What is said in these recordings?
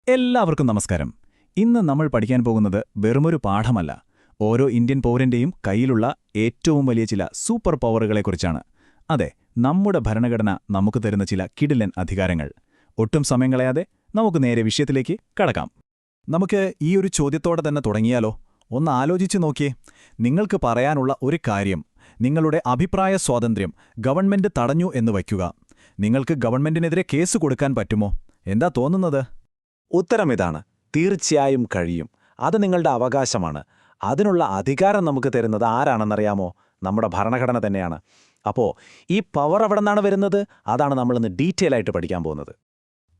എല്ലാവർക്കും നമസ്കാരം. ഇന്ന് നമ്മൾ പഠിക്കാൻ പോകുന്നത് വെറുമൊരു പാഠമല്ല, ഓരോ ഇന്ത്യൻ പൗരന്റെയും കയ്യിലുള്ള ഏറ്റവും വലിയ ചില സൂപ്പർ പവറുകളെക്കുറിച്ചാണ്. അതെ, നമ്മുടെ ഭരണഘടന നമുക്ക് തരുന്ന ചില കിടിലൻ അധികാരങ്ങൾ. ഒട്ടും സമയം കളയാതെ നമുക്ക് നേരെ വിഷയത്തിലേക്ക് കടക്കാം. നമുക്ക് ഈ ഒരു ചോദ്യത്തോടെ തന്നെ തുടങ്ങിയാലോ? ഒന്ന് ആലോചിച്ചു നോക്കിയേ. നിങ്ങൾക്ക് പറയാനുള്ള ഒരു കാര്യം, നിങ്ങളുടെ അഭിപ്രായ സ്വാതന്ത്ര്യം ഗവൺമെന്റ് തടഞ്ഞു എന്ന് വയ്ക്കുക. നിങ്ങൾക്ക് ഗവൺമെന്റിനെതിരെ കേസ് കൊടുക്കാൻ പറ്റുമോ? എന്താ തോന്നുന്നത്? ഉത്തരം ഇതാണ്: തീർച്ചയായും കഴിയും. അത് നിങ്ങളുടെ അവകാശമാണ്. അതിനുള്ള അധികാരം നമുക്ക് തരുന്നത് ആരാണെന്നറിയാമോ? നമ്മുടെ ഭരണഘടന തന്നെയാണ്. അപ്പോൾ ഈ പവർ എവിടെ നിന്നാണ് വരുന്നത്? അതാണ് നമ്മളിന്ന് ഡീറ്റെയിൽ ആയിട്ട് പഠിക്കാൻ പോകുന്നത്.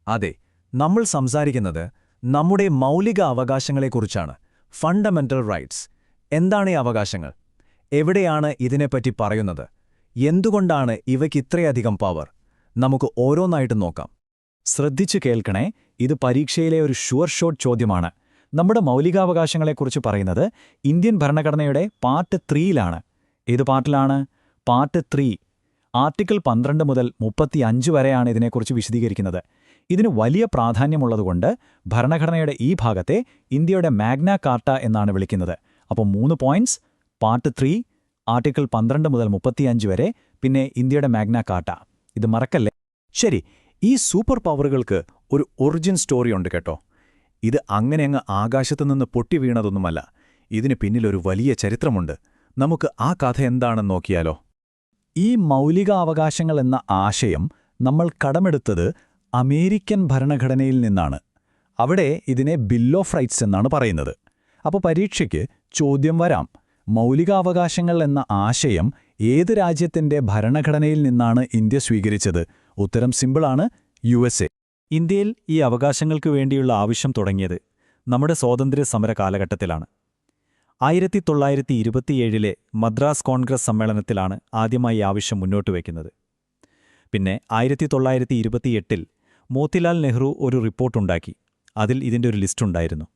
അതെ, നമ്മൾ സംസാരിക്കുന്നത് നമ്മുടെ മൗലിക അവകാശങ്ങളെക്കുറിച്ചാണ്. Fundamental rights. എന്താണ് ഈ അവകാശങ്ങൾ? എവിടെയാണ് ഇതിനെപ്പറ്റി പറയുന്നത്? എന്തുകൊണ്ടാണ് ഇവയ്ക്ക് ഇത്രയധികം പവർ? നമുക്ക് ഓരോന്നായിട്ട് നോക്കാം. ശ്രദ്ധിച്ചു കേൾക്കണേ, ഇത് പരീക്ഷയിലെ ഒരു ഷുവർ ഷോട്ട് ചോദ്യമാണ്. നമ്മുടെ മൗലികാവകാശങ്ങളെക്കുറിച്ച് പറയുന്നത് ഇന്ത്യൻ ഭരണഘടനയുടെ പാർട്ട് 3ലാണ്. ഏത് പാർട്ടിലാണ്? പാർട്ട് 3. ആർട്ടിക്കിൾ 12 മുതൽ 35 വരെയാണ് ഇതിനെക്കുറിച്ച് വിശദീകരിക്കുന്നത്. ഇതിന് വലിയ പ്രാധാന്യമുള്ളതുകൊണ്ട് ഭരണഘടനയുടെ ഈ ഭാഗത്തെ ഇന്ത്യയുടെ മാഗ്ന കാർട്ട എന്നാണ് വിളിക്കുന്നത്. അപ്പോൾ 3 പോയിന്റ്സ്: പാർട്ട് 3, ആർട്ടിക്കിൾ 12 മുതൽ 35 വരെ, പിന്നെ ഇന്ത്യയുടെ മാഗ്ന കാർട്ട. ഇത് മറക്കല്ലേ. ശരി, ഈ സൂപ്പർ പവറുകൾക്ക് ഒരു ഒറിജിൻ സ്റ്റോറിയുണ്ട് കേട്ടോ. ഇത് അങ്ങനെയങ്ങ് ആകാശത്തുനിന്ന് പൊട്ടി വീണതൊന്നുമല്ല. ഇതിന് പിന്നിലൊരു വലിയ ചരിത്രമുണ്ട്. നമുക്ക് ആ കഥ എന്താണെന്ന് നോക്കിയാലോ? ഈ മൗലികാവകാശങ്ങൾ എന്ന ആശയം നമ്മൾ കടമെടുത്തത് അമേരിക്കൻ ഭരണഘടനയിൽ നിന്നാണ്. അവിടെ ഇതിനെ ബിൽ ഓഫ് റൈറ്റ്സ് എന്നാണ് പറയുന്നത്. അപ്പോൾ പരീക്ഷയ്ക്ക് ചോദ്യം വരാം: മൗലികാവകാശങ്ങൾ എന്ന ആശയം ഏത് രാജ്യത്തിന്റെ ഭരണഘടനയിൽ നിന്നാണ് ഇന്ത്യ സ്വീകരിച്ചത്? ഉത്തരം സിമ്പിളാണ്: USA. ഇന്ത്യയിൽ ഈ അവകാശങ്ങൾക്ക് വേണ്ടിയുള്ള ആവശ്യം തുടങ്ങിയത് നമ്മുടെ സ്വാതന്ത്ര്യ സമര കാലഘട്ടത്തിലാണ്. 1927 മദ്രാസ് കോൺഗ്രസ് സമ്മേളനത്തിലാണ് ആദ്യമായി ഈ ആവശ്യം മുന്നോട്ട് വയ്ക്കുന്നത്. പിന്നെ 1928 മോത്തിലാൽ നെഹ്റു ഒരു റിപ്പോർട്ടുണ്ടാക്കി. അതിൽ ഇതിൻ്റെ ഒരു ലിസ്റ്റുണ്ടായിരുന്നു.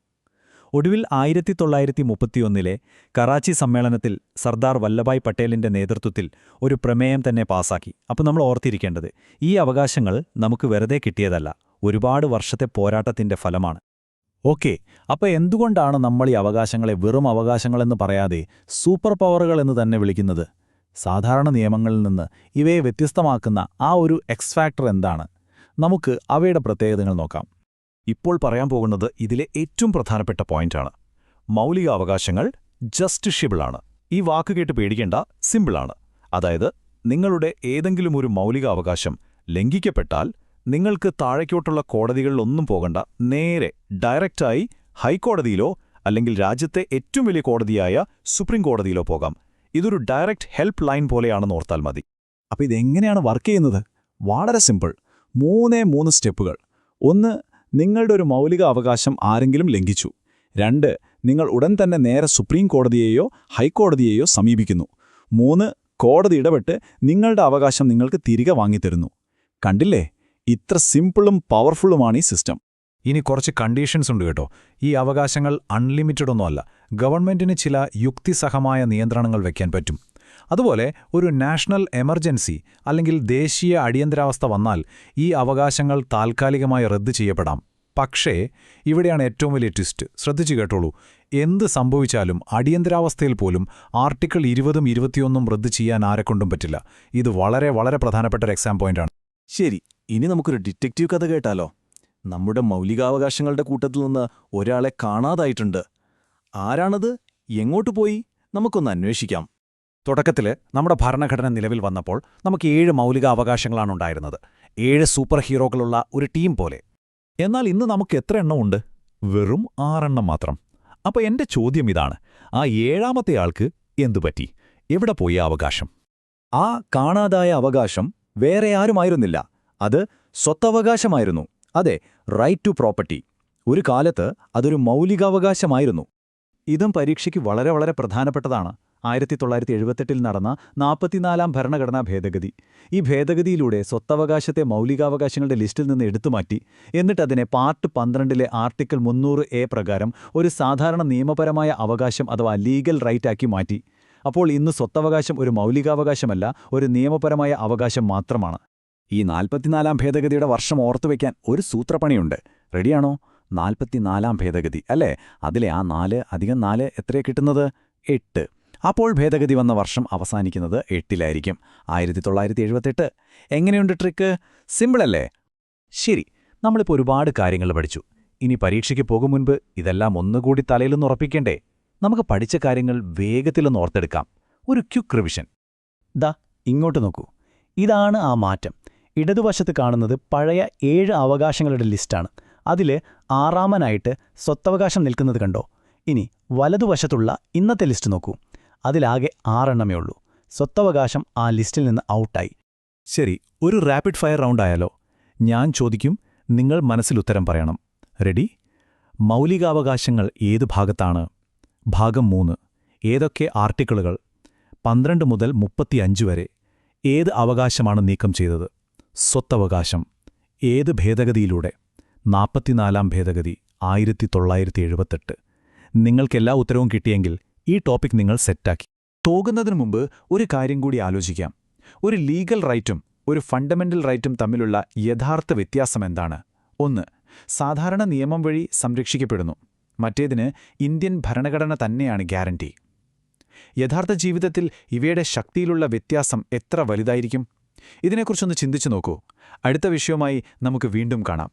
ഒടുവിൽ 1931 കറാച്ചി സമ്മേളനത്തിൽ സർദാർ വല്ലഭായ് പട്ടേലിന്റെ നേതൃത്വത്തിൽ ഒരു പ്രമേയം തന്നെ പാസാക്കി. അപ്പോൾ നമ്മൾ ഓർത്തിരിക്കേണ്ടത്, ഈ അവകാശങ്ങൾ നമുക്ക് വെറുതെ കിട്ടിയതല്ല, ഒരുപാട് വർഷത്തെ പോരാട്ടത്തിന്റെ ഫലമാണ്. ഓക്കെ, അപ്പോൾ എന്തുകൊണ്ടാണ് നമ്മൾ ഈ അവകാശങ്ങളെ വെറും അവകാശങ്ങളെന്ന് പറയാതെ സൂപ്പർ പവറുകൾ എന്ന് തന്നെ വിളിക്കുന്നത്? സാധാരണ നിയമങ്ങളിൽ നിന്ന് ഇവയെ വ്യത്യസ്തമാക്കുന്ന ആ ഒരു എക്സ് ഫാക്ടർ എന്താണ്? നമുക്ക് അവയുടെ പ്രത്യേകതകൾ നോക്കാം. ഇപ്പോൾ പറയാൻ പോകുന്നത് ഇതിലെ ഏറ്റവും പ്രധാനപ്പെട്ട പോയിന്റാണ്. മൗലികാവകാശങ്ങൾ ജസ്റ്റിഷ്യബിളാണ്. ഈ വാക്ക് കേട്ട് പേടിക്കേണ്ട, സിമ്പിളാണ്. അതായത്, നിങ്ങളുടെ ഏതെങ്കിലും ഒരു മൗലികാവകാശം ലംഘിക്കപ്പെട്ടാൽ നിങ്ങൾക്ക് താഴേക്കോട്ടുള്ള കോടതികളിലൊന്നും പോകണ്ട, നേരെ ഡയറക്റ്റായി ഹൈക്കോടതിയിലോ അല്ലെങ്കിൽ രാജ്യത്തെ ഏറ്റവും വലിയ കോടതിയായ സുപ്രീം കോടതിയിലോ പോകാം. ഇതൊരു ഡയറക്റ്റ് ഹെൽപ്പ് ലൈൻ പോലെയാണെന്ന് ഓർത്താൽ മതി. അപ്പോൾ ഇതെങ്ങനെയാണ് വർക്ക് ചെയ്യുന്നത്? വളരെ സിമ്പിൾ. 3 സ്റ്റെപ്പുകൾ. 1, നിങ്ങളുടെ ഒരു മൗലിക അവകാശം ആരെങ്കിലും ലംഘിച്ചു. 2, നിങ്ങൾ ഉടൻ തന്നെ നേരെ സുപ്രീം കോടതിയെയോ ഹൈക്കോടതിയെയോ സമീപിക്കുന്നു. 3, കോടതി ഇടപെട്ട് നിങ്ങളുടെ അവകാശം നിങ്ങൾക്ക് തിരികെ വാങ്ങിത്തരുന്നു. കണ്ടില്ലേ? ഇത്ര സിമ്പിളും പവർഫുള്ളുമാണ് ഈ സിസ്റ്റം. ഇനി കുറച്ച് കണ്ടീഷൻസ് ഉണ്ട് കേട്ടോ. ഈ അവകാശങ്ങൾ അൺലിമിറ്റഡ് ഒന്നുമല്ല. ഗവൺമെന്റിന് ചില യുക്തിസഹമായ നിയന്ത്രണങ്ങൾ വയ്ക്കാൻ പറ്റും. അതുപോലെ ഒരു നാഷണൽ എമർജൻസി അല്ലെങ്കിൽ ദേശീയ അടിയന്തരാവസ്ഥ വന്നാൽ ഈ അവകാശങ്ങൾ താൽക്കാലികമായി റദ്ദ് ചെയ്യപ്പെടാം. പക്ഷേ ഇവിടെയാണ് ഏറ്റവും വലിയ ട്വിസ്റ്റ്. ശ്രദ്ധിച്ചു കേട്ടോളൂ. എന്ത് സംഭവിച്ചാലും അടിയന്തരാവസ്ഥയിൽ പോലും ആർട്ടിക്കിൾ 20ഉം 21ഉം റദ്ദ് ചെയ്യാൻ ആരെക്കൊണ്ടും പറ്റില്ല. ഇത് വളരെ വളരെ പ്രധാനപ്പെട്ട ഒരു എക്സാം പോയിന്റാണ്. ശരി, ഇനി നമുക്കൊരു ഡിറ്റക്റ്റീവ് കഥ കേട്ടാലോ? നമ്മുടെ മൗലികാവകാശങ്ങളുടെ കൂട്ടത്തിൽ നിന്ന് ഒരാളെ കാണാതായിട്ടുണ്ട്. ആരാണത്? എങ്ങോട്ട് പോയി? നമുക്കൊന്ന് അന്വേഷിക്കാം. തുടക്കത്തിൽ നമ്മുടെ ഭരണഘടന നിലവിൽ വന്നപ്പോൾ നമുക്ക് 7 മൗലിക അവകാശങ്ങളാണുണ്ടായിരുന്നത്. 7 സൂപ്പർ ഹീറോകളുള്ള ഒരു ടീം പോലെ. എന്നാൽ ഇന്ന് നമുക്ക് എത്ര എണ്ണം ഉണ്ട്? വെറും 6 എണ്ണം മാത്രം. അപ്പോൾ എന്റെ ചോദ്യം ഇതാണ്: ആ 7ാമത്തെ ആൾക്ക് എന്തുപറ്റി? എവിടെ പോയി അവകാശം? ആ കാണാതായ അവകാശം വേറെ ആരുമായിരുന്നില്ല. അത് സ്വത്തവകാശമായിരുന്നു. അതെ, റൈറ്റ് ടു പ്രോപ്പർട്ടി. ഒരു കാലത്ത് അതൊരു മൗലികാവകാശമായിരുന്നു. ഇതും പരീക്ഷയ്ക്ക് വളരെ വളരെ പ്രധാനപ്പെട്ടതാണ്. 1978 നടന്ന 44ാം ഭരണഘടനാ ഭേദഗതി. ഈ ഭേദഗതിയിലൂടെ സ്വത്തവകാശത്തെ മൗലികാവകാശങ്ങളുടെ ലിസ്റ്റിൽ നിന്ന് എടുത്തുമാറ്റി. എന്നിട്ടതിനെ പാർട്ട് 12 ആർട്ടിക്കിൾ 300A പ്രകാരം ഒരു സാധാരണ നിയമപരമായ അവകാശം അഥവാ ലീഗൽ റൈറ്റ് ആക്കി മാറ്റി. അപ്പോൾ ഇന്ന് സ്വത്തവകാശം ഒരു മൗലികാവകാശമല്ല, ഒരു നിയമപരമായ അവകാശം മാത്രമാണ്. ഈ 44ാം ഭേദഗതിയുടെ വർഷം ഓർത്തുവെക്കാൻ ഒരു സൂത്രപ്പണിയുണ്ട്. റെഡിയാണോ? 44-ാം ഭേദഗതി അല്ലേ? അതിലെ ആ 4 അധികം 4 എത്രയാ കിട്ടുന്നത്? 8. അപ്പോൾ ഭേദഗതി വന്ന വർഷം അവസാനിക്കുന്നത് 8-ലായിരിക്കും. 1978. എങ്ങനെയുണ്ട് ട്രിക്ക്? സിമ്പിളല്ലേ? ശരി, നമ്മളിപ്പോൾ ഒരുപാട് കാര്യങ്ങൾ പഠിച്ചു. ഇനി പരീക്ഷയ്ക്ക് പോകും മുൻപ് ഇതെല്ലാം ഒന്നുകൂടി തലയിലൊന്ന് ഉറപ്പിക്കണ്ടേ? നമുക്ക് പഠിച്ച കാര്യങ്ങൾ വേഗത്തിലൊന്ന് ഓർത്തെടുക്കാം. ഒരു ക്വിക്ക് റിവിഷൻ. ദാ ഇങ്ങോട്ട് നോക്കൂ. ഇതാണ് ആ മാറ്റം. ഇടതുവശത്ത് കാണുന്നത് പഴയ 7 അവകാശങ്ങളുടെ ലിസ്റ്റാണ്. അതിൽ 6ാമനായിട്ട് സ്വത്തവകാശം നിൽക്കുന്നത് കണ്ടോ? ഇനി വലതുവശത്തുള്ള ഇന്നത്തെ ലിസ്റ്റ് നോക്കൂ. അതിലാകെ 6 എണ്ണമേ ഉള്ളൂ. സ്വത്തവകാശം ആ ലിസ്റ്റിൽ നിന്ന് ഔട്ടായി. ശരി, ഒരു റാപ്പിഡ് ഫയർ റൗണ്ട് ആയാലോ? ഞാൻ ചോദിക്കും, നിങ്ങൾ മനസ്സിൽ ഉത്തരം പറയണം. റെഡി? മൗലികാവകാശങ്ങൾ ഏത് ഭാഗത്താണ്? ഭാഗം 3. ഏതൊക്കെ ആർട്ടിക്കിളുകൾ? 12 മുതൽ 35 വരെ. ഏത് അവകാശമാണ് നീക്കം ചെയ്തത്? സ്വത്തവകാശം. ഏത് ഭേദഗതിയിലൂടെ? 44-ാം ഭേദഗതി 1978. നിങ്ങൾക്കെല്ലാ ഉത്തരവും കിട്ടിയെങ്കിൽ ഈ ടോപ്പിക് നിങ്ങൾ സെറ്റാക്കി. പോകുന്നതിനു മുമ്പ് ഒരു കാര്യം കൂടി ആലോചിക്കാം. ഒരു ലീഗൽ റൈറ്റും ഒരു ഫണ്ടമെന്റൽ റൈറ്റും തമ്മിലുള്ള യഥാർത്ഥ വ്യത്യാസം എന്താണ്? ഒന്ന്, സാധാരണ നിയമം വഴി സംരക്ഷിക്കപ്പെടുന്നു. മറ്റേതിന് ഇന്ത്യൻ ഭരണഘടന തന്നെയാണ് ഗ്യാരണ്ടി. യഥാർത്ഥ ജീവിതത്തിൽ ഇവയുടെ ശക്തിയിലുള്ള വ്യത്യാസം എത്ര വലുതായിരിക്കും? ഇതിനെക്കുറിച്ചൊന്ന് ചിന്തിച്ചു നോക്കൂ. അടുത്ത വിഷയവുമായി നമുക്ക് വീണ്ടും കാണാം.